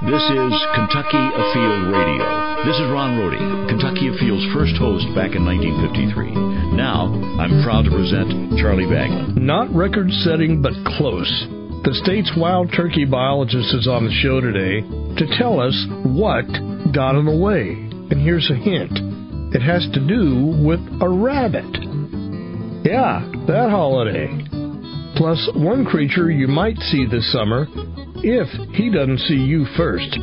This is Kentucky Afield Radio. This is Ron Rohde, Kentucky Afield's first host back in 1953. Now, I'm proud to present Charlie Baglin. Not record-setting, but close. The state's wild turkey biologist is on the show today to tell us what got in the way. And here's a hint. It has to do with a rabbit. Yeah, that holiday. Plus, one creature you might see this summer if he doesn't see you first.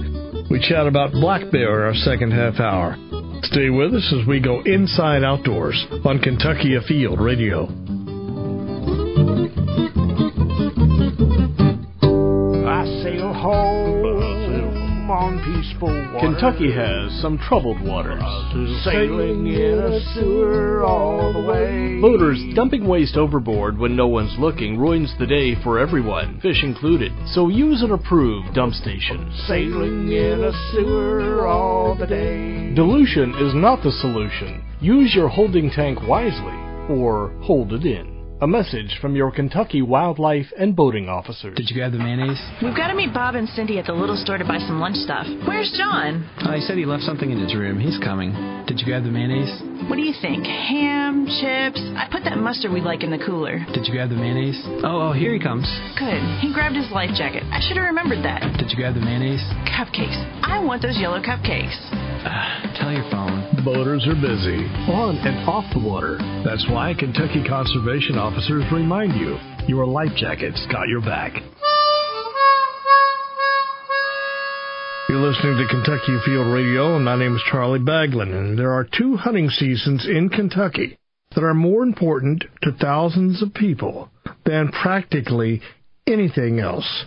We chat about black bear in our second half hour. Stay with us as we go inside outdoors on Kentucky Afield Radio. I sail home on peaceful water. Kentucky has some troubled waters. Sailing in a sewer all the way. Boaters dumping waste overboard when no one's looking ruins the day for everyone, fish included. So use an approved dump station. Sailing in a sewer all the day. Dilution is not the solution. Use your holding tank wisely, or hold it in. A message from your Kentucky wildlife and boating officers. Did you grab the mayonnaise? We've got to meet Bob and Cindy at the little store to buy some lunch stuff. Where's John? He said he left something in his room. He's coming. Did you grab the mayonnaise? What do you think? Ham, chips? I put that mustard we like in the cooler. Did you grab the mayonnaise? Oh, here he comes. Good. He grabbed his life jacket. I should have remembered that. Did you grab the mayonnaise? Cupcakes. I want those yellow cupcakes. Tell your phone. Boaters are busy, on and off the water. That's why Kentucky conservation officers remind you, your life jacket's got your back. You're listening to Kentucky Afield Radio, and my name is Charlie Baglin, and there are 2 hunting seasons in Kentucky that are more important to thousands of people than practically anything else.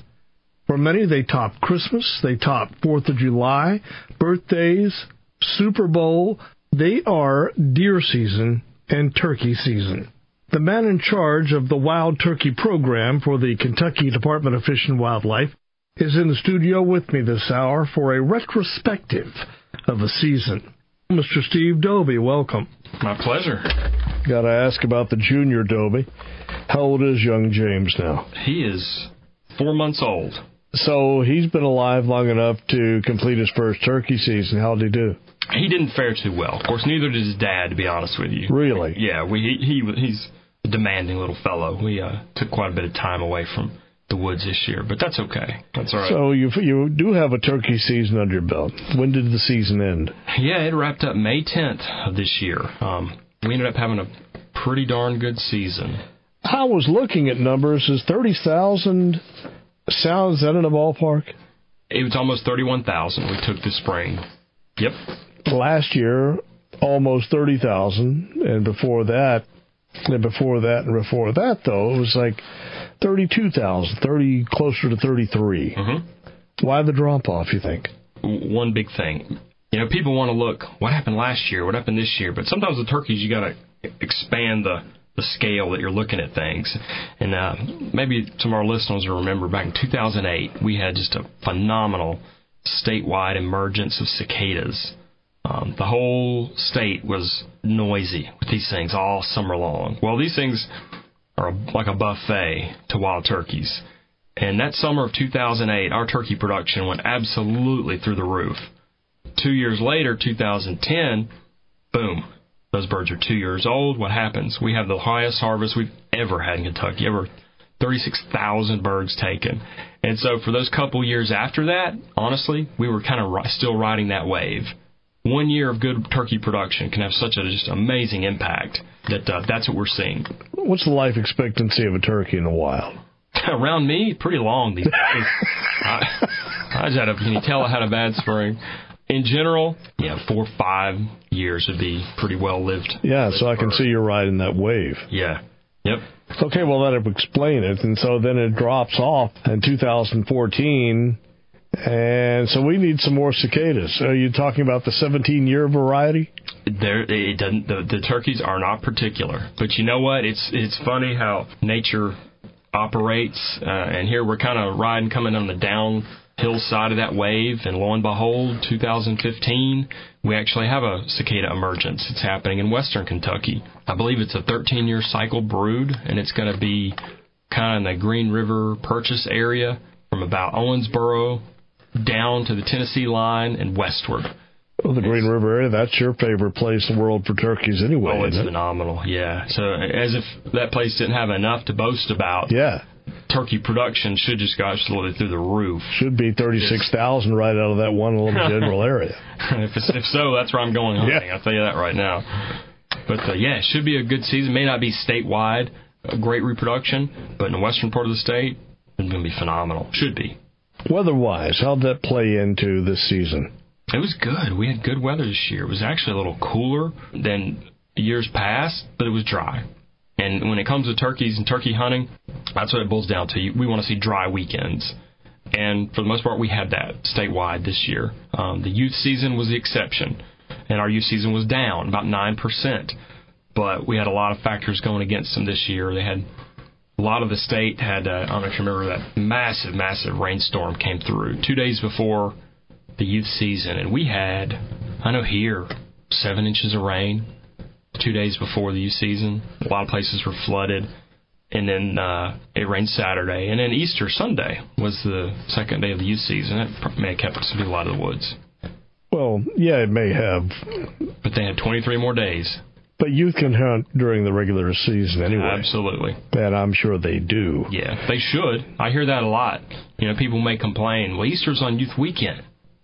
For many, they top Christmas, they top 4th of July, birthdays, Super Bowl. They are deer season and turkey season. The man in charge of the Wild Turkey Program for the Kentucky Department of Fish and Wildlife is in the studio with me this hour for a retrospective of the season. Mr. Steve Dobie, welcome. My pleasure. Got to ask about the junior Dobie. How old is young James now? He is 4 months old. So he's been alive long enough to complete his first turkey season. How did he do? He didn't fare too well. Of course, neither did his dad, to be honest with you. Really? Yeah, he's a demanding little fellow. We took quite a bit of time away from the woods this year, but that's okay. That's all right. So you do have a turkey season under your belt. When did the season end? Yeah, it wrapped up May 10th of this year. We ended up having a pretty darn good season. I was looking at numbers. Is 30,000 sounds that in a ballpark? It was almost 31,000 we took this spring. Yep. Last year, almost 30,000, and before that, though, it was like 32,000, closer to 33. Mm-hmm. Why the drop-off, you think? One big thing. You know, people want to look, what happened last year, what happened this year? But sometimes with turkeys, you got to expand the scale that you're looking at things. And maybe some of our listeners will remember back in 2008, we had just a phenomenal statewide emergence of cicadas. The whole state was noisy with these things all summer long. Well, these things are like a buffet to wild turkeys. And that summer of 2008, our turkey production went absolutely through the roof. 2 years later, 2010, boom, those birds are 2 years old. What happens? We have the highest harvest we've ever had in Kentucky, ever 36,000 birds taken. And so for those couple years after that, honestly, we were kind of still riding that wave. 1 year of good turkey production can have such a just amazing impact that that's what we're seeing. What's the life expectancy of a turkey in the wild? Around me, pretty long these days. Can you tell I had a bad spring? In general, 4 or 5 years would be pretty well lived. Yeah, so I can see you're riding that wave. Yeah. Yep. Okay, well, that would explain it. And so then it drops off in 2014. And so we need some more cicadas. Are you talking about the 17-year variety? It doesn't. The turkeys are not particular. But you know what? It's funny how nature operates. And here we're kind of coming on the downhill side of that wave. And lo and behold, 2015, we actually have a cicada emergence. It's happening in western Kentucky. I believe it's a 13-year cycle brood, and it's going to be kind of in the Green River Purchase area from about Owensboro down to the Tennessee line and westward. Well, the Green River area, that's your favorite place in the world for turkeys anyway. Oh, it's phenomenal, yeah. So as if that place didn't have enough to boast about. Yeah. Turkey production should just go absolutely through the roof. Should be 36,000 right out of that one little general area. If so, that's where I'm going hunting. Yeah. I'll tell you that right now. But, it should be a good season. May not be statewide, a great reproduction, but in the western part of the state, it's going to be phenomenal. Should be. Weather-wise, how'd that play into this season? It was good. We had good weather this year. It was actually a little cooler than years past, but it was dry. And when it comes to turkeys and turkey hunting, that's what it boils down to. We want to see dry weekends. And for the most part, we had that statewide this year. The youth season was the exception, and our youth season was down about 9%. But we had a lot of factors going against them this year. They had a lot of the state had, I don't know if you remember, that massive, massive rainstorm came through 2 days before the youth season. And we had, I know here, 7 inches of rain 2 days before the youth season. A lot of places were flooded. And then it rained Saturday. And then Easter Sunday was the second day of the youth season. That may have kept some people out of the woods. Well, yeah, it may have. But they had 23 more days. But youth can hunt during the regular season anyway. Absolutely. And I'm sure they do. Yeah, they should. I hear that a lot. People may complain, well, Easter's on youth weekend.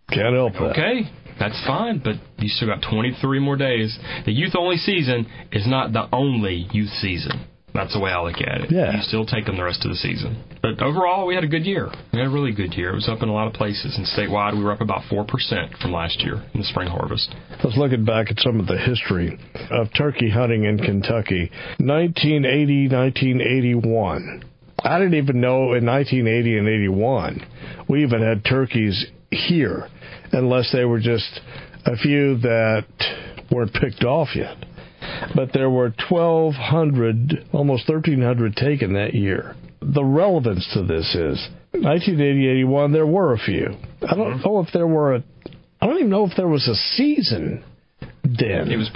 Can't help that. Okay, that's fine, but you still got 23 more days. The youth-only season is not the only youth season. That's the way I look at it. Yeah. You still take them the rest of the season. But overall, we had a good year. We had a really good year. It was up in a lot of places. And statewide, we were up about 4% from last year in the spring harvest. I was looking back at some of the history of turkey hunting in Kentucky. 1980, 1981. I didn't even know in 1980 and 81 we even had turkeys here, unless they were just a few that weren't picked off yet. But there were 1,200, almost 1,300 taken that year. The relevance to this is, 1980, 81, there were a few. I don't know if there were I don't even know if there was a season then. It would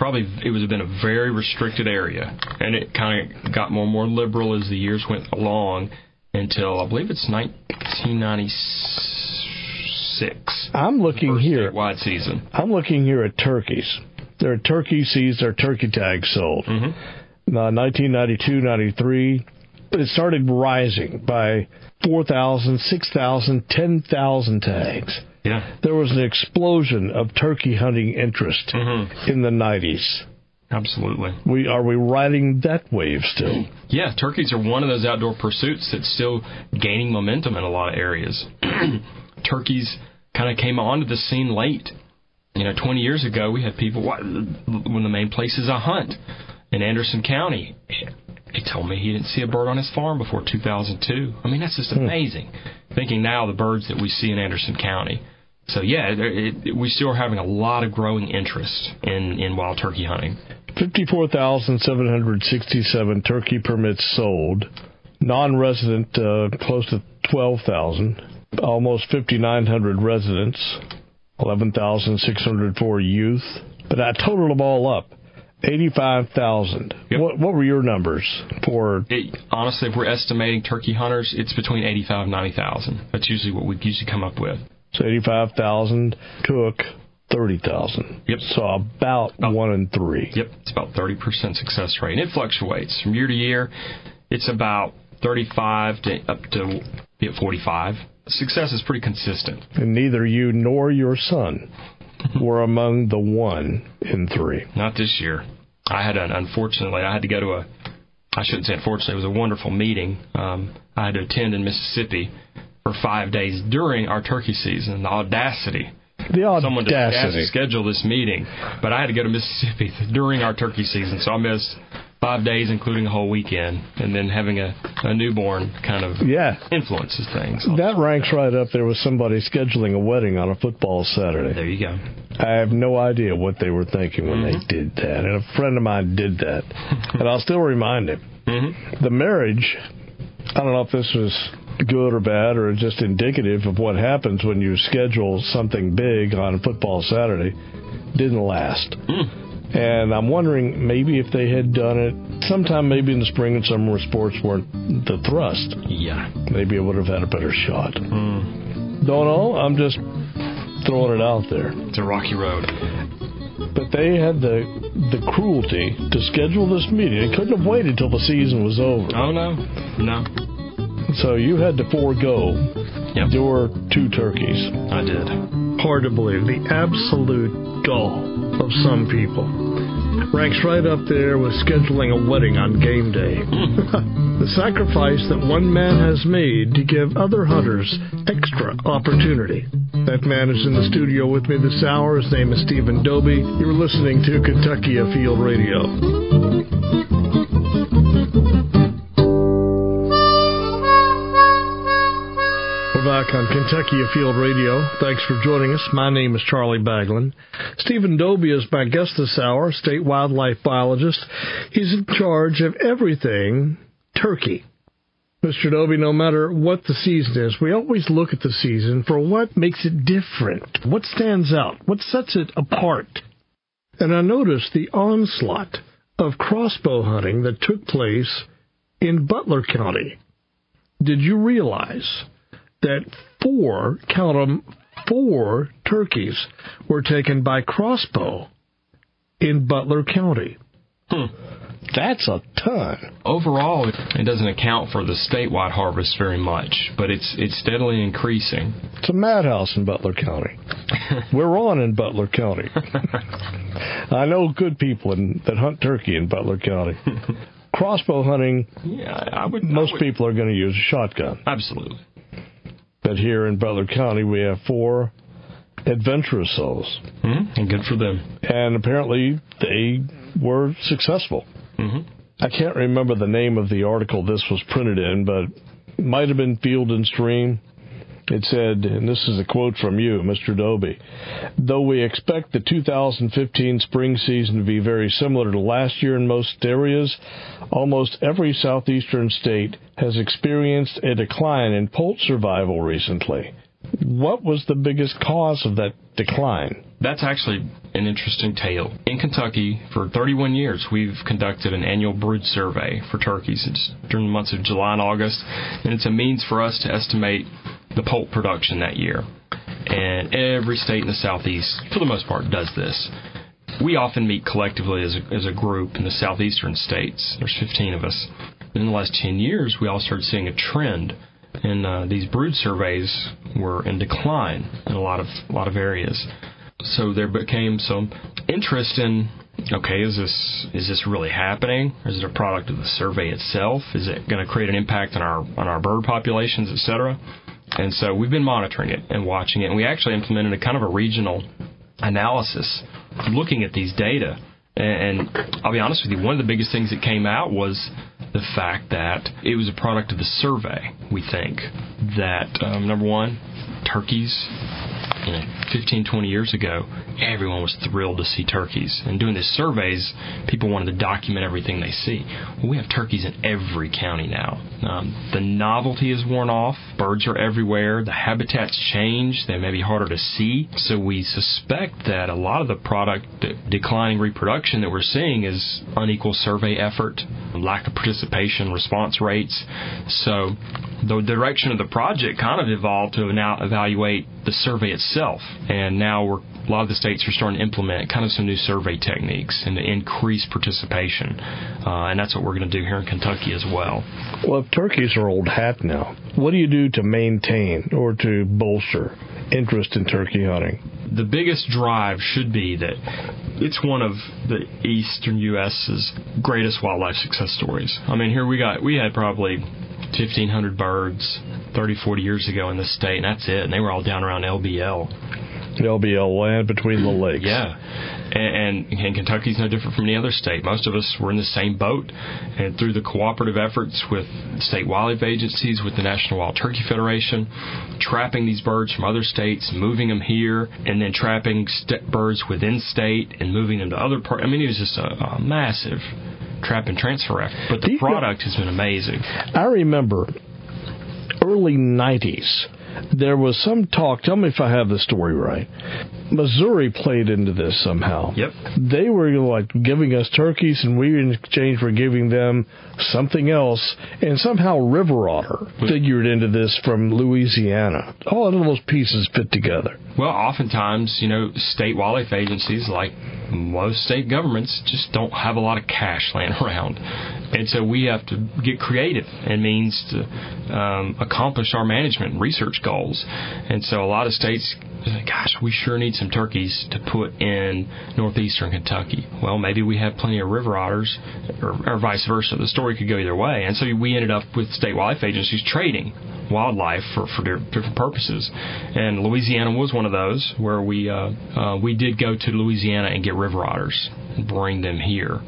have been a very restricted area, and it kind of got more and more liberal as the years went along until, I believe it's 1996. I'm looking here. Statewide season. I'm looking here at turkeys. There are turkey seeds, there are turkey tags sold. 1992, 93, it started rising by 4,000, 6,000, 10,000 tags. Yeah. There was an explosion of turkey hunting interest in the 90s. Absolutely. Are we riding that wave still? Yeah, turkeys are one of those outdoor pursuits that's still gaining momentum in a lot of areas. Turkeys kind of came onto the scene late. 20 years ago, we had people, one of the main places I hunt in Anderson County. He told me he didn't see a bird on his farm before 2002. I mean, that's just amazing. Thinking now of the birds that we see in Anderson County. So, yeah, we still are having a lot of growing interest in wild turkey hunting. 54,767 turkey permits sold. Non-resident, close to 12,000. Almost 5,900 residents. 11,604 youth. But I totaled them all up. 85,000. Yep. What were your numbers for? Honestly, if we're estimating turkey hunters, it's between 85,000 and 90,000. That's usually what we usually come up with. So 85,000 took 30,000. Yep. So about 1 in 3. Yep. It's about 30% success rate. And it fluctuates from year to year. It's about 35 to up to 45. Success is pretty consistent. And neither you nor your son were among the 1 in 3. Not this year. Unfortunately, I had to go to I shouldn't say unfortunately, it was a wonderful meeting. I had to attend in Mississippi for 5 days during our turkey season. The audacity. Someone to schedule this meeting. But I had to go to Mississippi during our turkey season, so I missed 5 days, including a whole weekend, and then having a newborn kind of influences things. That ranks right up there with somebody scheduling a wedding on a football Saturday. There you go. I have no idea what they were thinking when they did that. And a friend of mine did that. And I'll still remind him. The marriage, I don't know if this was good or bad or just indicative of what happens when you schedule something big on a football Saturday, didn't last. And I'm wondering maybe if they had done it sometime maybe in the spring and summer where sports weren't the thrust. Yeah. Maybe it would have had a better shot. Don't know. I'm just throwing it out there. It's a rocky road. But they had the cruelty to schedule this meeting. They couldn't have waited till the season was over. Oh, no. So you had to forego your 2 turkeys. I did. Hard to believe. The absolute gall of some people. Ranks right up there with scheduling a wedding on game day. The sacrifice that one man has made to give other hunters extra opportunity. That man is in the studio with me this hour. His name is Stephen Doby. You're listening to Kentucky Afield Radio. Back on Kentucky Afield Radio. Thanks for joining us. My name is Charlie Baglin. Stephen Doby is my guest this hour, state wildlife biologist. He's in charge of everything turkey. Mr. Doby, no matter what the season is, we always look at the season for what makes it different, what stands out, what sets it apart. And I noticed the onslaught of crossbow hunting that took place in Butler County. Did you realize that 4 turkeys were taken by crossbow in Butler County? That's a ton. Overall, it doesn't account for the statewide harvest very much, but it's steadily increasing. It's a madhouse in Butler County. We're on in Butler County. I know good people that hunt turkey in Butler County. Crossbow hunting, most people are going to use a shotgun. Absolutely. But here in Butler County, we have 4 adventurous souls. And good for them. And apparently, they were successful. I can't remember the name of the article this was printed in, but it might have been Field and Stream. It said, and this is a quote from you, Mr. Doby, though we expect the 2015 spring season to be very similar to last year in most areas, almost every southeastern state has experienced a decline in poult survival recently. What was the biggest cause of that decline? That's actually an interesting tale. In Kentucky, for 31 years, we've conducted an annual brood survey for turkeys. It's during the months of July and August, and it's a means for us to estimate the poult production that year. And every state in the southeast, for the most part, does this. We often meet collectively as a group in the southeastern states. There's 15 of us. In the last 10 years, we all started seeing a trend, and these brood surveys were in decline in a lot of areas. So there became some interest in, okay, is this really happening? Is it a product of the survey itself? Is it going to create an impact on our bird populations, etc.? And so we've been monitoring it and watching it, and we actually implemented a kind of a regional analysis looking at these data. And I'll be honest with you, one of the biggest things that came out was the fact that it was a product of the survey, we think. That, number one, turkeys, 15, 20 years ago, everyone was thrilled to see turkeys. And doing these surveys, people wanted to document everything they see. Well, we have turkeys in every county now. The novelty is worn off. Birds are everywhere. The habitat's changed. They may be harder to see. So we suspect that a lot of the product declining reproduction that we're seeing is unequal survey effort, lack of participation, response rates. So the direction of the project kind of evolved to now evaluate the survey itself. And now a lot of the states are starting to implement kind of some new survey techniques and to increase participation. And that's what we're going to do here in Kentucky as well. Well, if turkeys are old hat now, what do you do to maintain or to bolster interest in turkey hunting? The biggest drive should be that it's one of the eastern U.S.'s greatest wildlife success stories. I mean, here we had probably 1,500 birds 30, 40 years ago in this state, and that's it. And they were all down around LBL land between the lakes. Yeah. And Kentucky's no different from any other state. Most of us were in the same boat. And through the cooperative efforts with state wildlife agencies, with the National Wild Turkey Federation, trapping these birds from other states, moving them here, and then trapping birds within state and moving them to other parts. I mean, it was just a massive trap and transfer effort. But the product has been amazing. I remember early 90s there was some talk, tell me if I have the story right, Missouri played into this somehow. Yep. They were like giving us turkeys, and we in exchange for giving them something else, and somehow river otter figured into this from Louisiana. All of those pieces fit together. Well, oftentimes, state wildlife agencies, like most state governments, just don't have a lot of cash laying around. And so we have to get creative and means to accomplish our management and research goals. And so a lot of states say, gosh, we sure need some turkeys to put in northeastern Kentucky. Well, maybe we have plenty of river otters, or vice versa. The story could go either way. And so we ended up with state wildlife agencies trading wildlife for different purposes. And Louisiana was one of those where we did go to Louisiana and get river otters and bring them here.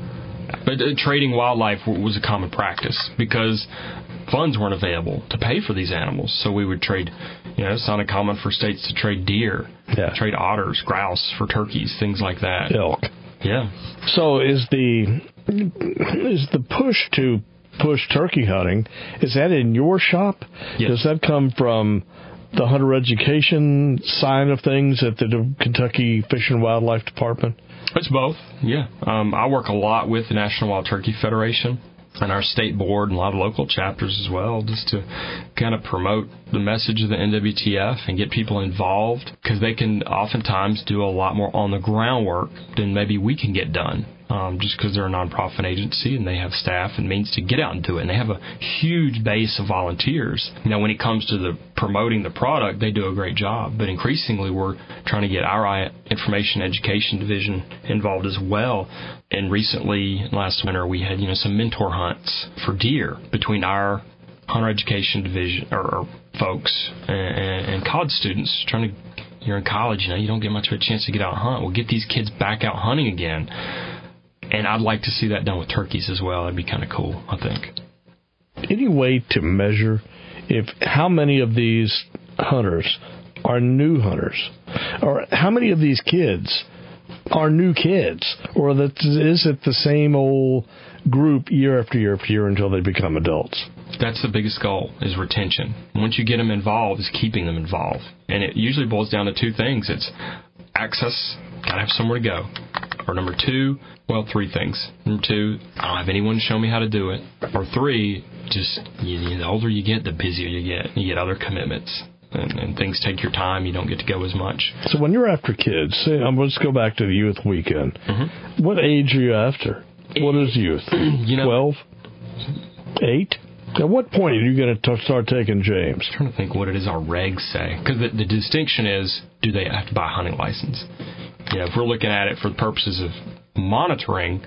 But trading wildlife was a common practice because funds weren't available to pay for these animals. So we would trade, it's not uncommon for states to trade deer, trade otters, grouse for turkeys, things like that. Elk. Yeah. So is the push turkey hunting, is that in your shop? Yes. Does that come from the hunter education side of things at the Kentucky Fish and Wildlife Department? It's both, yeah. I work a lot with the National Wild Turkey Federation and our state board and a lot of local chapters as well, just to kind of promote the message of the NWTF and get people involved, because they can oftentimes do a lot more on the groundwork than maybe we can get done. Just because they're a nonprofit agency and they have staff and means to get out and do it. And they have a huge base of volunteers. Now, when it comes to promoting the product, they do a great job. But increasingly, we're trying to get our Information Education Division involved as well. And recently, last winter, we had, some mentor hunts for deer between our Hunter Education Division or folks and college students trying to, you're in college, you don't get much of a chance to get out and hunt. We'll get these kids back out hunting again. And I'd like to see that done with turkeys as well. That'd be kind of cool, I think. Any way to measure how many of these hunters are new hunters? Or how many of these kids are new kids? Or is it the same old group year after year after year until they become adults? That's the biggest goal, is retention. Once you get them involved, is keeping them involved. And it usually boils down to two things. It's access, got to have somewhere to go. Or number two, three things. Number two, I don't have anyone to show me how to do it. Or three, just the older you get, the busier you get. You get other commitments. And things take your time. You don't get to go as much. So when you're after kids, let's go back to the youth weekend. Mm-hmm. What age are you after? What is youth? 12? 8? At what point are you going to start taking James? I'm trying to think what it is our regs say. Because the distinction is, do they have to buy a hunting license? If we're looking at it for the purposes of monitoring,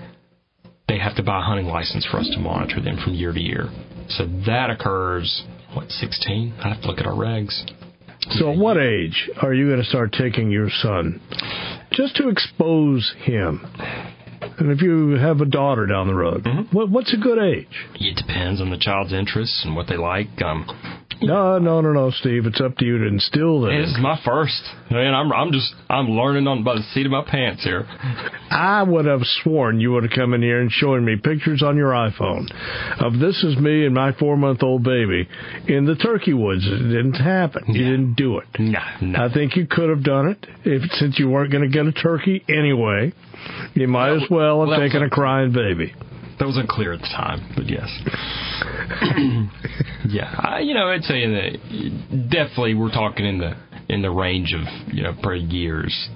they have to buy a hunting license for us to monitor them from year to year. So that occurs, 16? I'd have to look at our regs. So at what age are you going to start taking your son? Just to expose him. And if you have a daughter down the road, what's a good age? It depends on the child's interests and what they like. No, Steve. It's up to you to instill that. This is my first. I'm learning by the seat of my pants here. I would have sworn you would have come in here and shown me pictures on your iPhone of this is me and my 4-month-old baby in the turkey woods. It didn't happen. You didn't do it. No. I think you could have done it since you weren't going to get a turkey anyway. You might as well have taken a crying baby. That was unclear at the time, but yes. Yeah, I'd say definitely we're talking in the range of per years,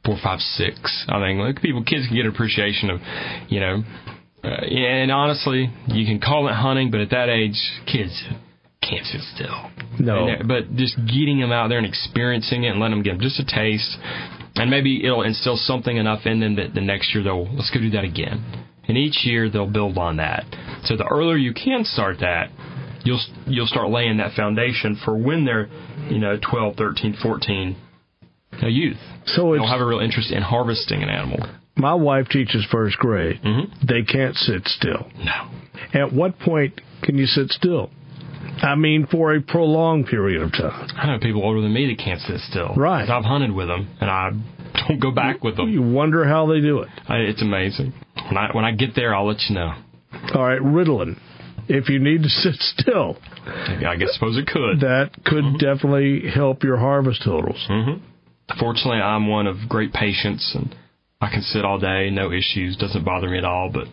4, 5, 6. I think kids can get an appreciation of, and honestly, you can call it hunting, but at that age, kids can't sit still. No. But just getting them out there and experiencing it and letting them get just a taste, and maybe it'll instill something enough in them that the next year let's go do that again. And each year they'll build on that. So the earlier you can start that, you'll start laying that foundation for when they're 12, 13, 14, a youth. So they'll have a real interest in harvesting an animal. My wife teaches first grade. Mm-hmm. They can't sit still. No. At what point can you sit still? I mean, for a prolonged period of time. I know people older than me that can't sit still. Right. I've hunted with them, and I don't go back with them. You wonder how they do it. It's amazing. When I get there, I'll let you know. All right, Ritalin. if you need to sit still. I suppose it could. That could definitely help your harvest totals. Fortunately, I'm one of great patience, and I can sit all day, no issues, doesn't bother me at all, but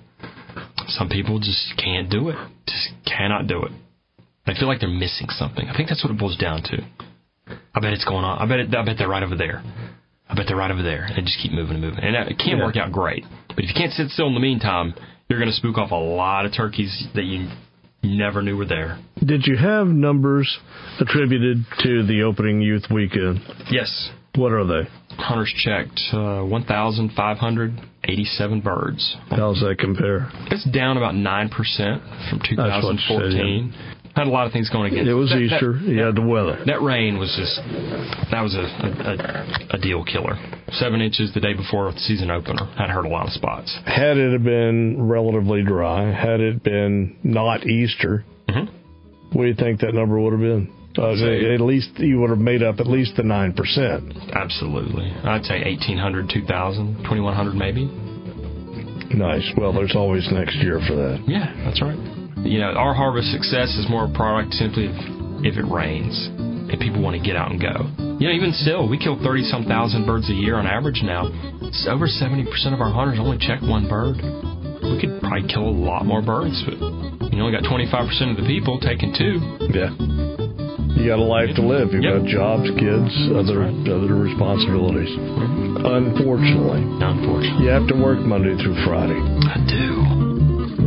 some people just can't do it. Just cannot do it. They feel like they're missing something. I think that's what it boils down to. I bet it's going on. I bet they're right over there. I bet they're right over there. And they just keep moving and moving. And it can work out great. But if you can't sit still in the meantime, you're going to spook off a lot of turkeys that you never knew were there. Did you have numbers attributed to the opening youth weekend? Yes. What are they? Hunters checked 1,587 birds. How's that compare? It's down about 9% from 2014. Had a lot of things going against it. It was Easter. You had the weather. That rain was a deal killer. 7 inches the day before the season opener. That hurt a lot of spots. Had it been relatively dry, had it been not Easter, what do you think that number would have been? At least you would have made up at least the 9%. Absolutely. I'd say 1,800, 2,000, 2,100 maybe. Nice. Well, there's always next year for that. Yeah, that's right. Our harvest success is more a product simply if it rains and people want to get out and go. Even still, we kill 30-some thousand birds a year on average now. It's over 70% of our hunters only check one bird. We could probably kill a lot more birds, but you only got 25% of the people taking 2. Yeah. You got a life to live. You've got jobs, kids, other responsibilities. Unfortunately. You have to work Monday through Friday. I do.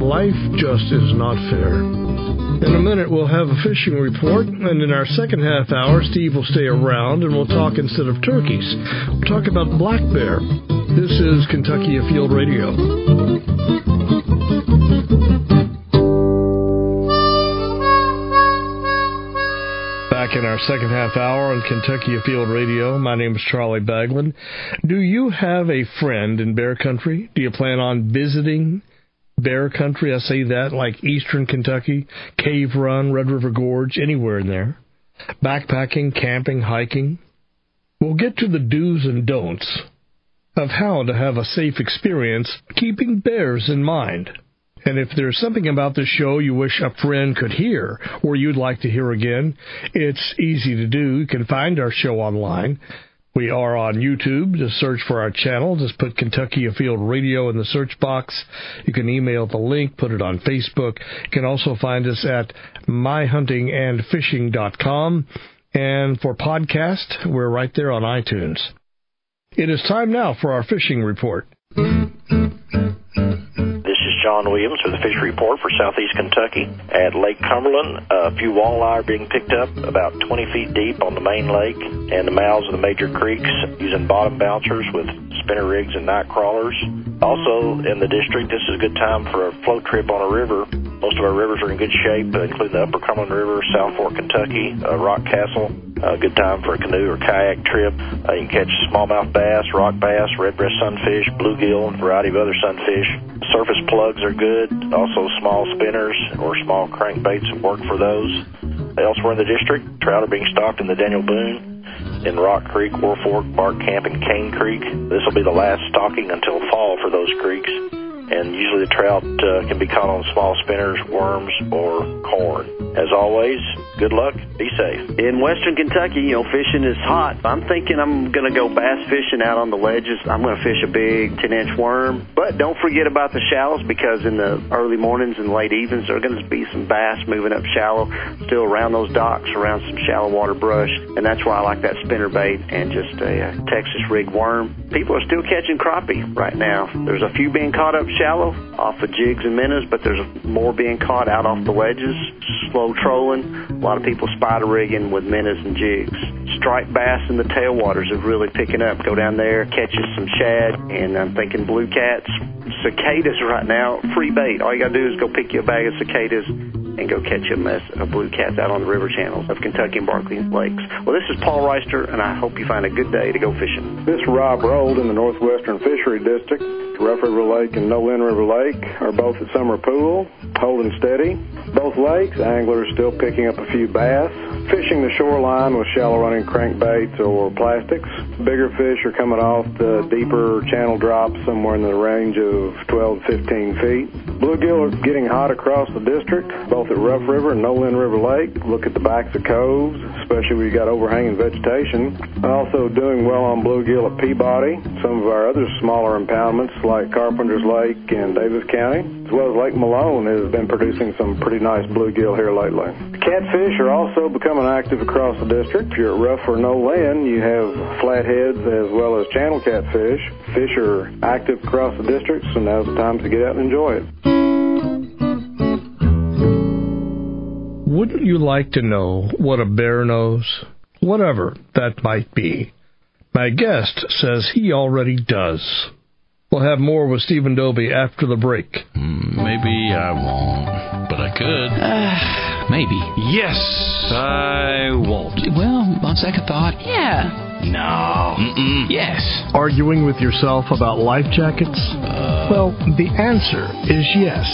Life just is not fair. In a minute, we'll have a fishing report, and in our second half hour, Steve will stay around, and we'll talk instead of turkeys. We'll talk about black bear. This is Kentucky Afield Radio. Back in our second half hour on Kentucky Afield Radio, my name is Charlie Baglin. Do you have a friend in bear country? Do you plan on visiting bear country? I say that like eastern Kentucky, Cave Run, Red River Gorge, anywhere in there. Backpacking, camping, hiking. We'll get to the do's and don'ts of how to have a safe experience keeping bears in mind. And if there's something about this show you wish a friend could hear or you'd like to hear again, it's easy to do. You can find our show online. We are on YouTube. Just search for our channel. Just put Kentucky Afield Radio in the search box. You can email the link, put it on Facebook. You can also find us at myhuntingandfishing.com. And for podcast, we're right there on iTunes. It is time now for our fishing report. John Williams with the Fishery Report for Southeast Kentucky. At Lake Cumberland, a few walleye are being picked up about 20 feet deep on the main lake and the mouths of the major creeks using bottom bouncers with spinner rigs and night crawlers. Also in the district, this is a good time for a float trip on a river. Most of our rivers are in good shape, including the Upper Cumberland River, South Fork, Kentucky, Rock Castle. A good time for a canoe or kayak trip. You can catch smallmouth bass, rock bass, redbreast sunfish, bluegill, and a variety of other sunfish. Surface plugs are good. Also small spinners or small crankbaits work for those. Elsewhere in the district, trout are being stocked in the Daniel Boone, in Rock Creek, War Fork, Bark Camp, and Cane Creek. This will be the last stocking until fall for those creeks. And usually the trout can be caught on small spinners, worms, or corn. As always, good luck. Be safe. In western Kentucky, fishing is hot. I'm thinking I'm going to go bass fishing out on the ledges. I'm going to fish a big 10-inch worm. But don't forget about the shallows, because in the early mornings and late evenings, there are going to be some bass moving up shallow, still around those docks, around some shallow water brush. And that's why I like that spinner bait and just a Texas rig worm. People are still catching crappie right now. There's a few being caught up shallow off the jigs and minnows, but there's more being caught out off the ledges, slow trolling. A lot of people spider rigging with minnows and jigs. Striped bass in the tailwaters are really picking up. Go down there, catch us some shad, and I'm thinking blue cats. Cicadas right now, free bait. All you got to do is go pick you a bag of cicadas and go catch a mess of blue cats out on the river channels of Kentucky and Barkley Lakes. Well, this is Paul Reister, and I hope you find a good day to go fishing. This is Rob Rold in the Northwestern Fishery District. Rough River Lake and Nolin River Lake are both at Summer Pool, holding steady. Both lakes, anglers still picking up a few bass. Fishing the shoreline with shallow running crankbaits or plastics. Bigger fish are coming off the deeper channel drops somewhere in the range of 12 to 15 feet. Bluegill are getting hot across the district. Both both at Rough River and Nolin River Lake. Look at the backs of coves, especially where you got overhanging vegetation. Also doing well on bluegill at Peabody. Some of our other smaller impoundments like Carpenter's Lake in Davis County, as well as Lake Malone, has been producing some pretty nice bluegill here lately. Catfish are also becoming active across the district. If you're at Rough or Nolin, you have flatheads as well as channel catfish. Fish are active across the district, so now's the time to get out and enjoy it. Wouldn't you like to know what a bear knows? Whatever that might be. My guest says he already does. We'll have more with Stephen Dobie after the break. Maybe I won't, but I could. Maybe. Yes, I won't. Well, on second thought, Yeah. no. Yes. Arguing with yourself about life jackets? Well, the answer is yes.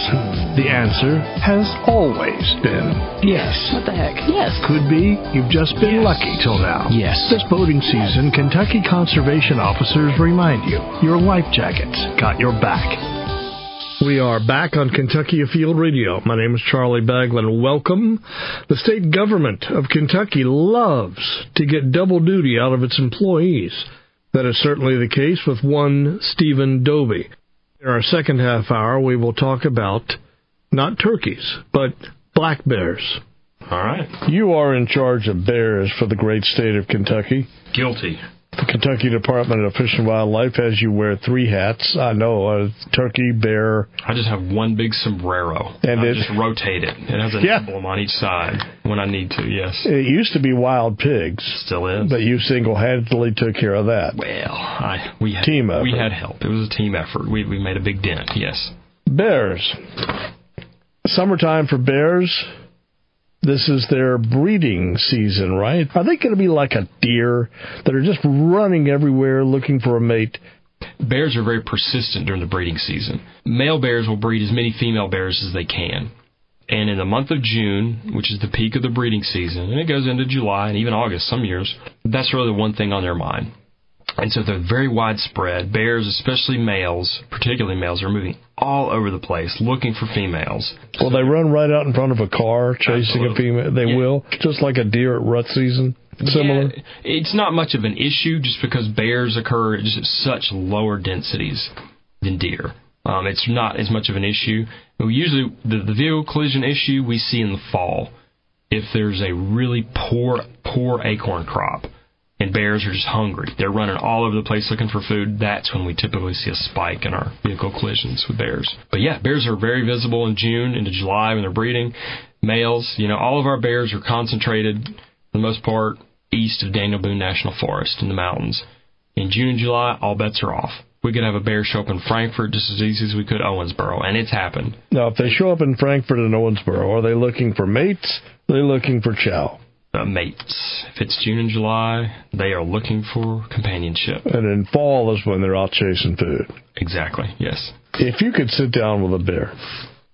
The answer has always been yes. What the heck? Yes. Could be you've just been lucky till now. Yes. This boating season, Kentucky conservation officers remind you, your life jackets got your back. We are back on Kentucky Afield Radio. My name is Charlie Baglin. Welcome. The state government of Kentucky loves to get double duty out of its employees. That is certainly the case with one Stephen Dobie. In our second half hour, we will talk about not turkeys, but black bears. All right. You are in charge of bears for the great state of Kentucky. Guilty. The Kentucky Department of Fish and Wildlife has you wear 3 hats. I know, turkey, bear. I just have one big sombrero. And I just rotate it. It has an emblem on each side when I need to, yes. It used to be wild pigs. Still is. But you single-handedly took care of that. Well, we had team effort. We had help. It was a team effort. We made a big dent, yes. Bears. Summertime for bears. This is their breeding season, right? Are they going to be like a deer that are just running everywhere looking for a mate? Bears are very persistent during the breeding season. Male bears will breed as many female bears as they can. And in the month of June, which is the peak of the breeding season, and it goes into July and even August some years, that's really the one thing on their mind. And so they're very widespread. Bears, especially males, particularly males, are moving all over the place looking for females. Will they run right out in front of a car chasing a female? They will? Just like a deer at rut season? Similar? Yeah, it's not much of an issue just because bears occur at just such lower densities than deer. It's not as much of an issue. Usually the vehicle collision issue we see in the fall if there's a really poor acorn crop. And bears are just hungry. They're running all over the place looking for food. That's when we typically see a spike in our vehicle collisions with bears. But yeah, bears are very visible in June into July when they're breeding. Males, all of our bears are concentrated, for the most part, east of Daniel Boone National Forest in the mountains. In June and July, all bets are off. We could have a bear show up in Frankfort just as easy as we could Owensboro, and it's happened. Now, if they show up in Frankfort and Owensboro, are they looking for mates? Are they looking for chow? Mates. If it's June and July, they are looking for companionship. And in fall is when they're out chasing food. Exactly, yes. If you could sit down with a bear,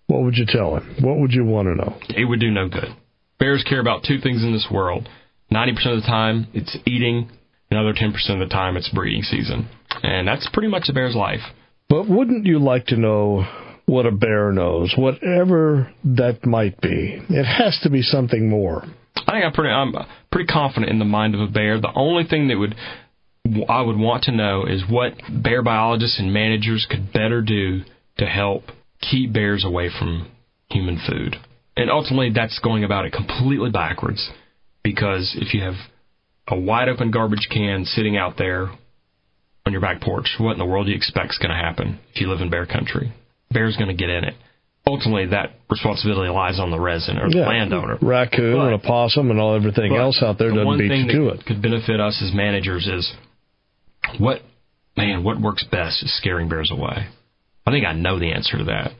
what would you tell him? What would you want to know? It would do no good. Bears care about 2 things in this world. 90% of the time, it's eating. Another 10% of the time, it's breeding season. And that's pretty much a bear's life. But wouldn't you like to know what a bear knows? Whatever that might be. It has to be something more. I think I'm pretty confident in the mind of a bear. The only thing that I would want to know is what bear biologists and managers could better do to help keep bears away from human food. And ultimately, that's going about it completely backwards. Because if you have a wide open garbage can sitting out there on your back porch, what in the world do you expect is going to happen if you live in bear country? Bear's going to get in it. Ultimately, that responsibility lies on the resident or the landowner. Raccoon and a possum and everything else out there doesn't beat you to it. One thing that could benefit us as managers is what works best is scaring bears away. I think I know the answer to that.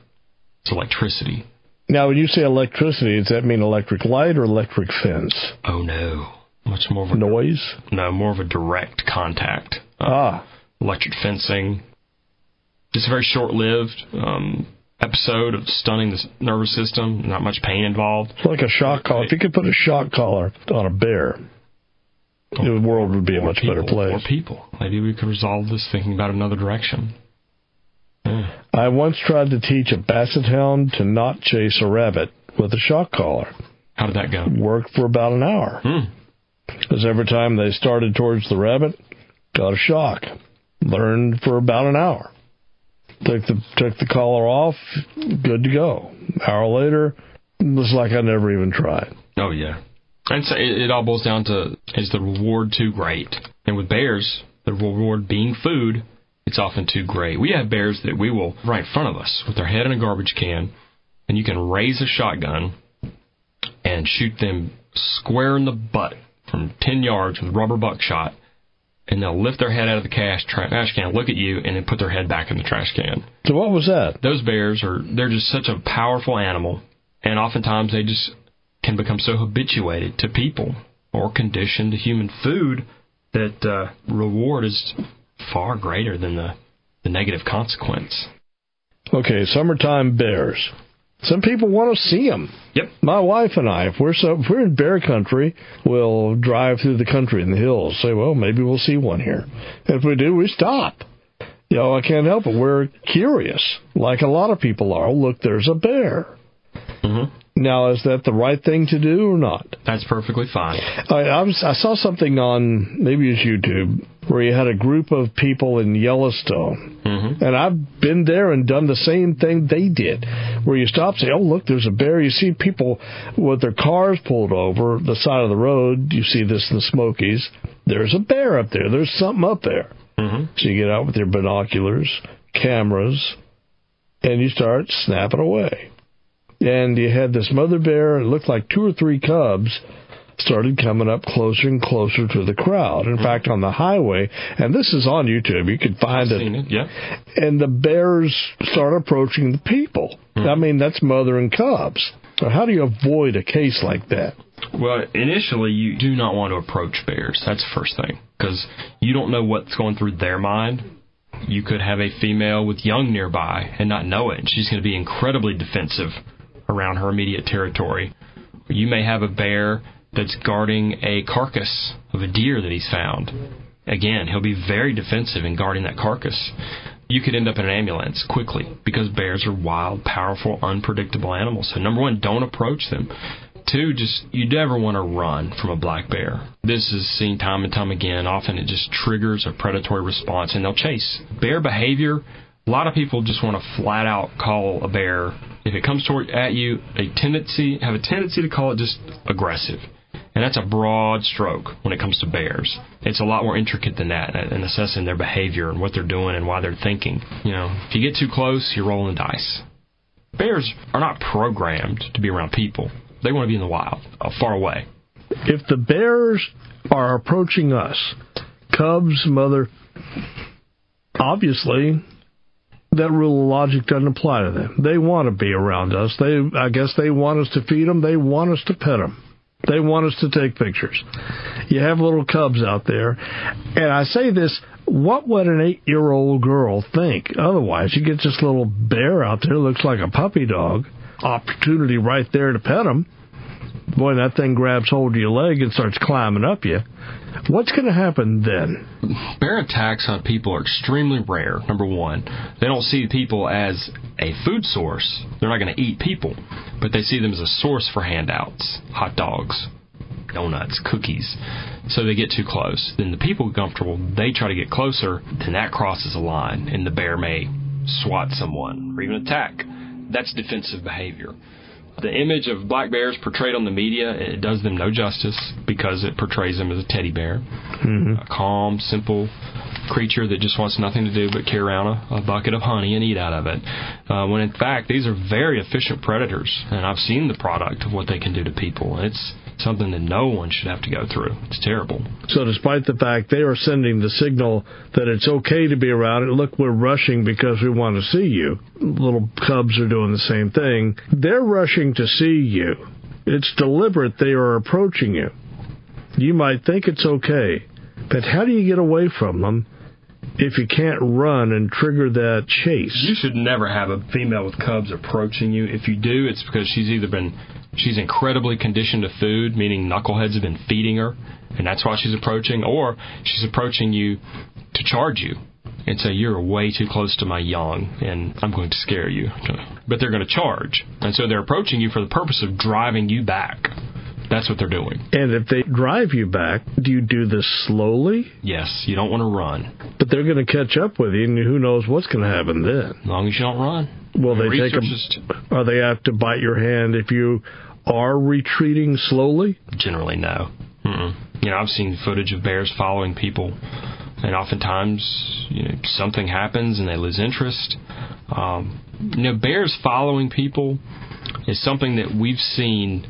It's electricity. Now, when you say electricity, does that mean electric light or electric fence? Oh, no. Much more of a noise? No, more of a direct contact. Electric fencing. Just a very short-lived episode of stunning the nervous system, not much pain involved. It's like a shock collar. If you could put a shock collar on a bear, the world would be a much better place. Or people. Maybe we could resolve this thinking about another direction. Yeah. I once tried to teach a basset hound to not chase a rabbit with a shock collar. How did that go? Worked for about an hour. Because every time they started towards the rabbit, got a shock. Learned for about an hour. Took the collar off, good to go. An hour later, it was like I never even tried. Oh, yeah. And so it all boils down to, is the reward too great? And with bears, the reward being food, it's often too great. We have bears that we will right in front of us with their head in a garbage can, and you can raise a shotgun and shoot them square in the butt from 10 yards with rubber buckshot, and they'll lift their head out of the trash can, look at you, and then put their head back in the trash can. So what was that? Those bears they're just such a powerful animal, and oftentimes they just can become so habituated to people or conditioned to human food that reward is far greater than the negative consequence. Okay, summertime bears. Some people want to see them. Yep. My wife and I, if we're in bear country, we'll drive through the country in the hills, say, well, maybe we'll see one here. If we do, we stop. I can't help it. We're curious, like a lot of people are. Look, there's a bear. Mm-hmm. Now, is that the right thing to do or not? That's perfectly fine. I saw something on, maybe it's YouTube, where you had a group of people in Yellowstone. Mm-hmm. And I've been there and done the same thing they did, where you stop and say, oh, look, there's a bear. You see people with their cars pulled over the side of the road. You see this in the Smokies. There's a bear up there. There's something up there. Mm-hmm. So you get out with your binoculars, cameras, and you start snapping away. And you had this mother bear, it looked like 2 or 3 cubs, started coming up closer and closer to the crowd. In fact, on the highway, and this is on YouTube, you can find it. Seen it. Yeah. And the bears start approaching the people. I mean, that's mother and cubs. So how do you avoid a case like that? Well, initially, you do not want to approach bears. That's the first thing, because you don't know what's going through their mind. You could have a female with young nearby and not know it, and she's going to be incredibly defensive around her immediate territory. You may have a bear that's guarding a carcass of a deer that he's found. Again, he'll be very defensive in guarding that carcass. You could end up in an ambulance quickly because bears are wild, powerful, unpredictable animals. So number 1, don't approach them. 2, you never want to run from a black bear. This is seen time and time again. Often it just triggers a predatory response and they'll chase. Bear behavior, a lot of people just want to flat out call a bear. If it comes at you, have a tendency to call it just aggressive. And that's a broad stroke when it comes to bears. It's a lot more intricate than that in assessing their behavior and what they're doing and why they're thinking. If you get too close, you're rolling dice. Bears are not programmed to be around people. They want to be in the wild, far away. If the bears are approaching us, cubs, mother, obviously that rule of logic doesn't apply to them. They want to be around us. I guess they want us to feed them. They want us to pet them. They want us to take pictures. You have little cubs out there. And I say this, what would an 8-year-old girl think? Otherwise, you get this little bear out there, looks like a puppy dog. Opportunity right there to pet him. Boy, that thing grabs hold of your leg and starts climbing up you. What's going to happen then? Bear attacks on people are extremely rare, number 1. They don't see people as a food source. They're not going to eat people, but they see them as a source for handouts, hot dogs, donuts, cookies. So they get too close. Then the people get comfortable. They try to get closer. Then that crosses a line, and the bear may swat someone or even attack. That's defensive behavior. The image of black bears portrayed on the media, it does them no justice because it portrays them as a teddy bear. Mm-hmm. A calm, simple creature that just wants nothing to do but carry around a bucket of honey and eat out of it. When in fact, these are very efficient predators, and I've seen the product of what they can do to people. It's something that no one should have to go through. It's terrible. So despite the fact they are sending the signal that it's okay to be around it, look, we're rushing because we want to see you. Little cubs are doing the same thing. They're rushing to see you. It's deliberate. They are approaching you. You might think it's okay, but how do you get away from them if you can't run and trigger that chase? You should never have a female with cubs approaching you. If you do, it's because she's incredibly conditioned to food, meaning knuckleheads have been feeding her, and that's why she's approaching, or she's approaching you to charge you. and say, you're way too close to my young, and I'm going to scare you. But they're going to charge. And so they're approaching you for the purpose of driving you back. That's what they're doing. And if they drive you back, do you do this slowly? Yes, you don't want to run. But they're going to catch up with you, and who knows what's going to happen then. As long as you don't run. Will they are they apt to bite your hand if you are retreating slowly? Generally, no. I've seen footage of bears following people, and oftentimes, something happens and they lose interest. Bears following people is something that we've seen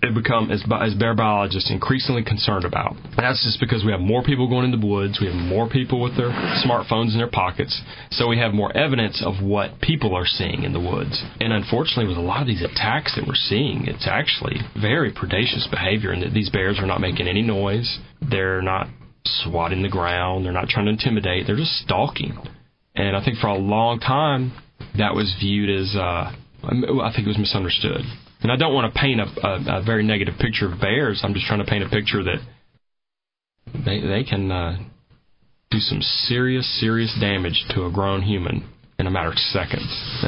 it become, as bear biologists, increasingly concerned about. And that's just because we have more people going into the woods, we have more people with their smartphones in their pockets, so we have more evidence of what people are seeing in the woods. And unfortunately, with a lot of these attacks that we're seeing, it's actually very predacious behavior, and that these bears are not making any noise, they're not swatting the ground, they're not trying to intimidate, they're just stalking. And I think for a long time, that was viewed as, I think it was misunderstood. And I don't want to paint a very negative picture of bears. I'm just trying to paint a picture that they can do some serious damage to a grown human in a matter of seconds.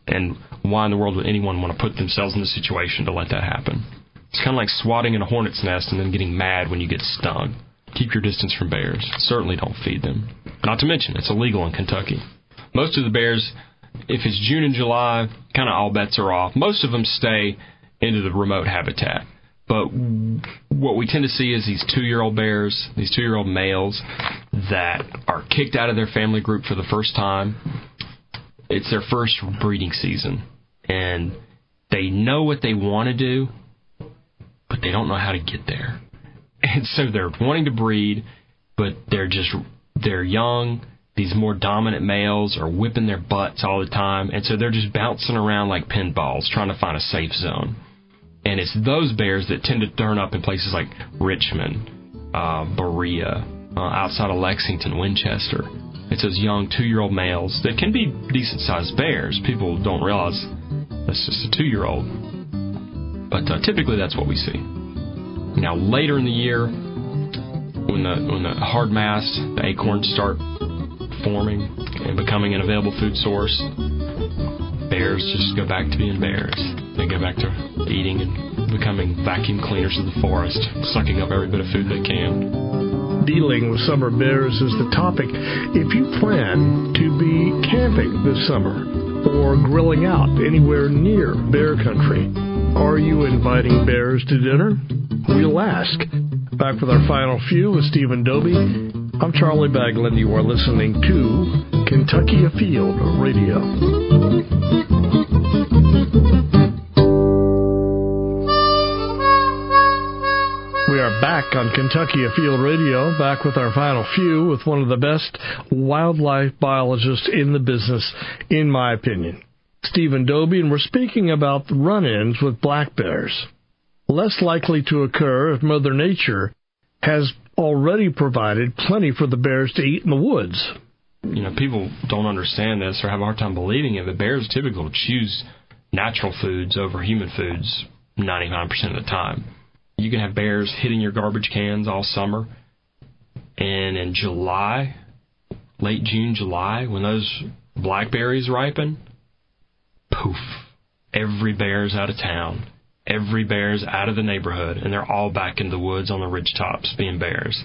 And why in the world would anyone want to put themselves in the situation to let that happen? It's kind of like swatting in a hornet's nest and then getting mad when you get stung. Keep your distance from bears. Certainly don't feed them. Not to mention, it's illegal in Kentucky. Most of the bears, if it's June and July, kind of all bets are off. Most of them stay into the remote habitat. But what we tend to see is these 2-year-old bears, these 2-year-old males that are kicked out of their family group for the first time. It's their first breeding season. And they know what they want to do, but they don't know how to get there. And so they're wanting to breed, but they're young. These more dominant males are whipping their butts all the time, and so they're just bouncing around like pinballs trying to find a safe zone. And it's those bears that tend to turn up in places like Richmond, Berea, outside of Lexington, Winchester. It's those young 2-year-old males that can be decent-sized bears. People don't realize that's just a 2-year-old. But typically that's what we see. Now, later in the year, when the hard mass, the acorns start forming and becoming an available food source, bears just go back to being bears. They go back to eating and becoming vacuum cleaners of the forest, sucking up every bit of food they can. Dealing with summer bears is the topic. If you plan to be camping this summer or grilling out anywhere near bear country, are you inviting bears to dinner? We'll ask. Back with our final few with Stephen Dobie. I'm Charlie Baglin. You are listening to Kentucky Afield Radio. We are back on Kentucky Afield Radio, back with our final few with one of the best wildlife biologists in the business, in my opinion, Stephen Dobie, and we're speaking about run-ins with black bears. Less likely to occur if Mother Nature has already provided plenty for the bears to eat in the woods. People don't understand this or have a hard time believing it, but bears typically choose natural foods over human foods 99% of the time. You can have bears hitting your garbage cans all summer, and in July, late June, July, when those blackberries ripen, poof, every bear's out of town. Every bear's out of the neighborhood, and they're all back in the woods on the ridge tops being bears.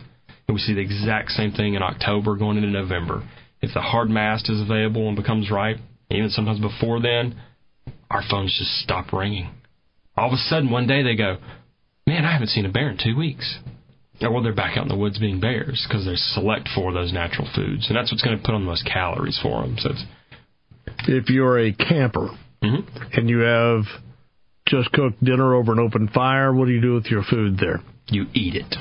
And we see the exact same thing in October going into November. If the hard mast is available and becomes ripe, even sometimes before then, our phones just stop ringing. All of a sudden, one day they go, man, I haven't seen a bear in 2 weeks. Or they're back out in the woods being bears because they select for those natural foods. And that's what's going to put on the most calories for them. So if you're a camper and you have just cooked dinner over an open fire, what do you do with your food there? You eat it.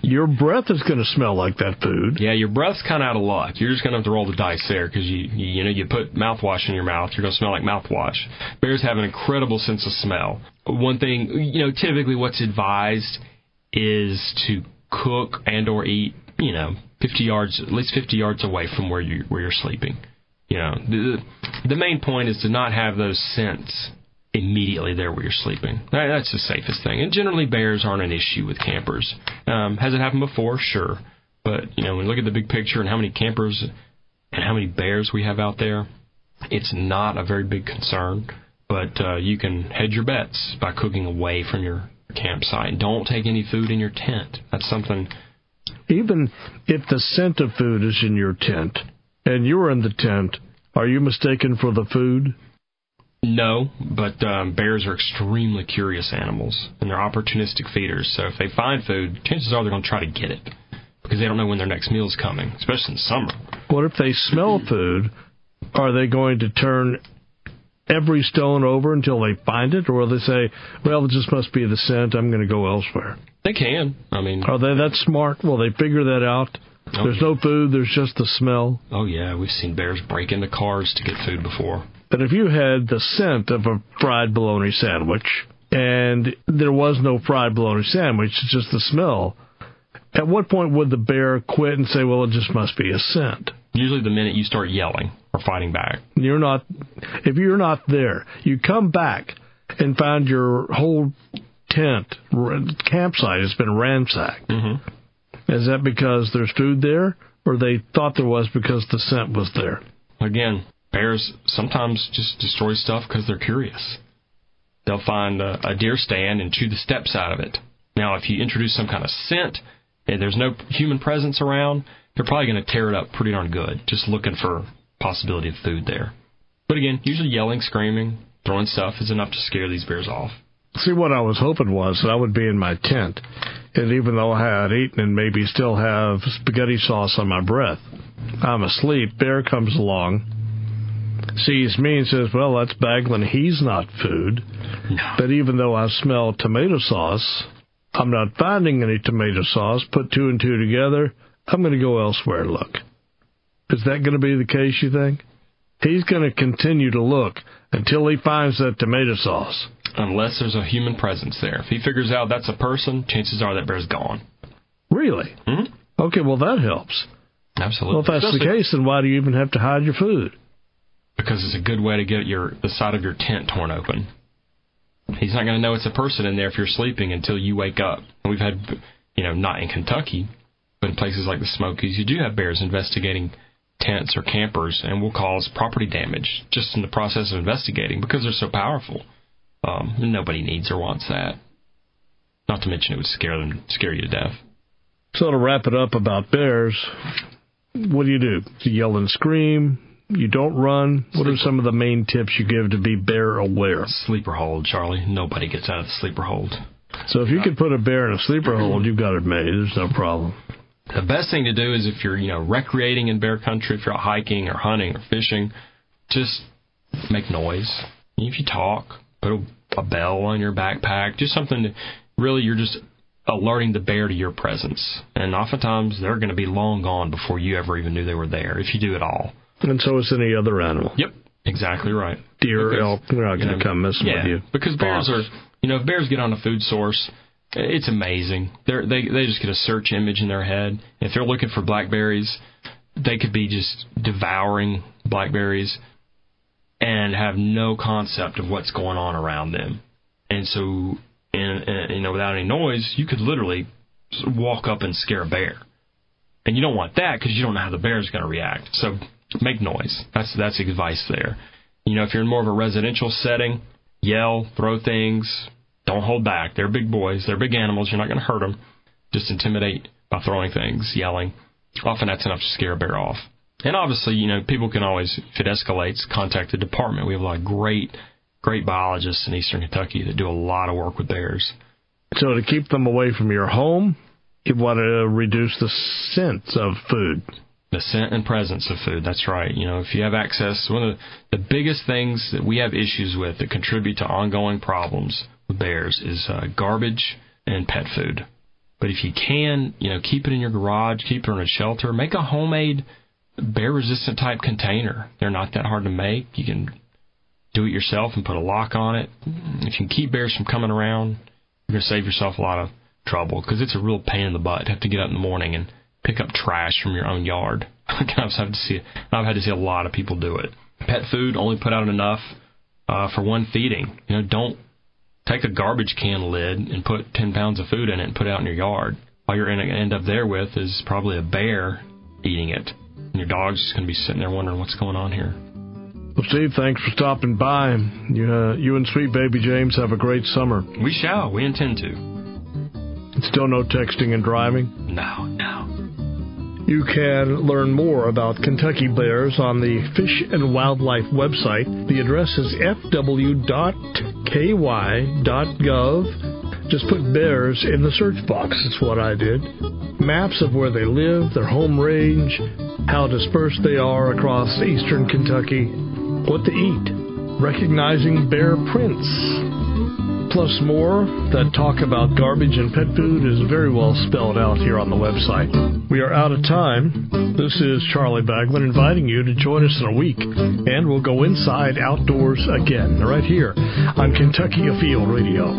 Your breath is going to smell like that food. Yeah, your breath's kind of out of luck. You're just going to have to roll the dice there because you put mouthwash in your mouth, you're going to smell like mouthwash. Bears have an incredible sense of smell. One thing, typically what's advised is to cook and or eat, 50 yards, at least 50 yards away from where you're sleeping. The main point is to not have those scents immediately there where you're sleeping. That's the safest thing. And generally, bears aren't an issue with campers. Has it happened before? Sure. But, when you look at the big picture and how many campers and how many bears we have out there, it's not a very big concern. But you can hedge your bets by cooking away from your campsite. Don't take any food in your tent. That's something. Even if the scent of food is in your tent and you're in the tent, are you mistaken for the food? No, but bears are extremely curious animals, and they're opportunistic feeders. So if they find food, chances are they're going to try to get it because they don't know when their next meal is coming, especially in summer. What if they smell food? Are they going to turn every stone over until they find it, or will they say, well, it just must be the scent, I'm going to go elsewhere? They can. I mean, are they that smart? Will they figure that out? Oh, there's no food, there's just the smell. Oh, yeah, we've seen bears break into cars to get food before. But if you had the scent of a fried bologna sandwich, and there was no fried bologna sandwich, it's just the smell, at what point would the bear quit and say, well, it just must be a scent? Usually the minute you start yelling or fighting back. If you're not there, you come back and find your whole campsite has been ransacked. Mm-hmm. Is that because there's food there, or they thought there was because the scent was there? Again, bears sometimes just destroy stuff because they're curious. They'll find a deer stand and chew the steps out of it. Now, if you introduce some kind of scent and there's no human presence around, they're probably going to tear it up pretty darn good, just looking for possibility of food there. But again, usually yelling, screaming, throwing stuff is enough to scare these bears off. See, what I was hoping was that I would be in my tent, and even though I had eaten and maybe still have spaghetti sauce on my breath, I'm asleep, bear comes along, sees me and says, well, that's Baglin, he's not food. No. But even though I smell tomato sauce, I'm not finding any tomato sauce, put two and two together, I'm going to go elsewhere and look. Is that going to be the case, you think? He's going to continue to look until he finds that tomato sauce. Unless there's a human presence there. If he figures out that's a person, chances are that bear's gone. Really? Mm-hmm. Okay, well, that helps. Absolutely. Well, if that's the case, then why do you even have to hide your food? Because it's a good way to get the side of your tent torn open. He's not going to know it's a person in there if you're sleeping until you wake up. We've had, not in Kentucky, but in places like the Smokies, you do have bears investigating tents or campers and will cause property damage just in the process of investigating because they're so powerful. Nobody needs or wants that. Not to mention it would scare you to death. So to wrap it up about bears, what do? You yell and scream? You don't run? What are some of the main tips you give to be bear aware? Sleeper hold, Charlie. Nobody gets out of the sleeper hold. So if you could put a bear in a sleeper hold, you've got it made. There's no problem. The best thing to do is if you're, recreating in bear country, if you're out hiking or hunting or fishing, just make noise. If you talk, put a bell on your backpack, just something that really you're just alerting the bear to your presence. And oftentimes they're going to be long gone before you ever even knew they were there, if you do it all. And so is any other animal. Yep, exactly right. Deer, elk, they're not going to come messing with you. Because bears are, if bears get on a food source, it's amazing. They just get a search image in their head. If they're looking for blackberries, they could be just devouring blackberries and have no concept of what's going on around them. And so, without any noise, you could literally walk up and scare a bear. And you don't want that because you don't know how the bear is going to react. So make noise. That's advice there. If you're in more of a residential setting, yell, throw things. Don't hold back. They're big boys. They're big animals. You're not going to hurt them. Just intimidate by throwing things, yelling. Often that's enough to scare a bear off. And obviously, people can always, if it escalates, contact the department. We have a lot of great biologists in eastern Kentucky that do a lot of work with bears. So to keep them away from your home, you want to reduce the scent of food. The scent and presence of food, that's right. If you have access, one of the biggest things that we have issues with that contribute to ongoing problems with bears is garbage and pet food. But if you can, keep it in your garage, keep it in a shelter, make a homemade bear-resistant type container. They're not that hard to make. You can do it yourself and put a lock on it. If you can keep bears from coming around, you're going to save yourself a lot of trouble because it's a real pain in the butt to have to get up in the morning and pick up trash from your own yard. I've had to see a lot of people do it. Pet food, only put out enough for one feeding. Don't take a garbage can lid and put 10 pounds of food in it and put it out in your yard. All you're going to end up there with is probably a bear eating it. And your dog's just going to be sitting there wondering what's going on here. Well, Steve, thanks for stopping by. You and sweet baby James have a great summer. We shall. We intend to. Still no texting and driving? No. You can learn more about Kentucky bears on the Fish and Wildlife website. The address is fw.ky.gov. Just put bears in the search box. That's what I did. Maps of where they live, their home range, how dispersed they are across eastern Kentucky, what to eat, recognizing bear prints. Plus more that talk about garbage and pet food is very well spelled out here on the website. We are out of time. This is Charlie Baglin inviting you to join us in a week, and we'll go inside outdoors again right here on Kentucky Afield Radio.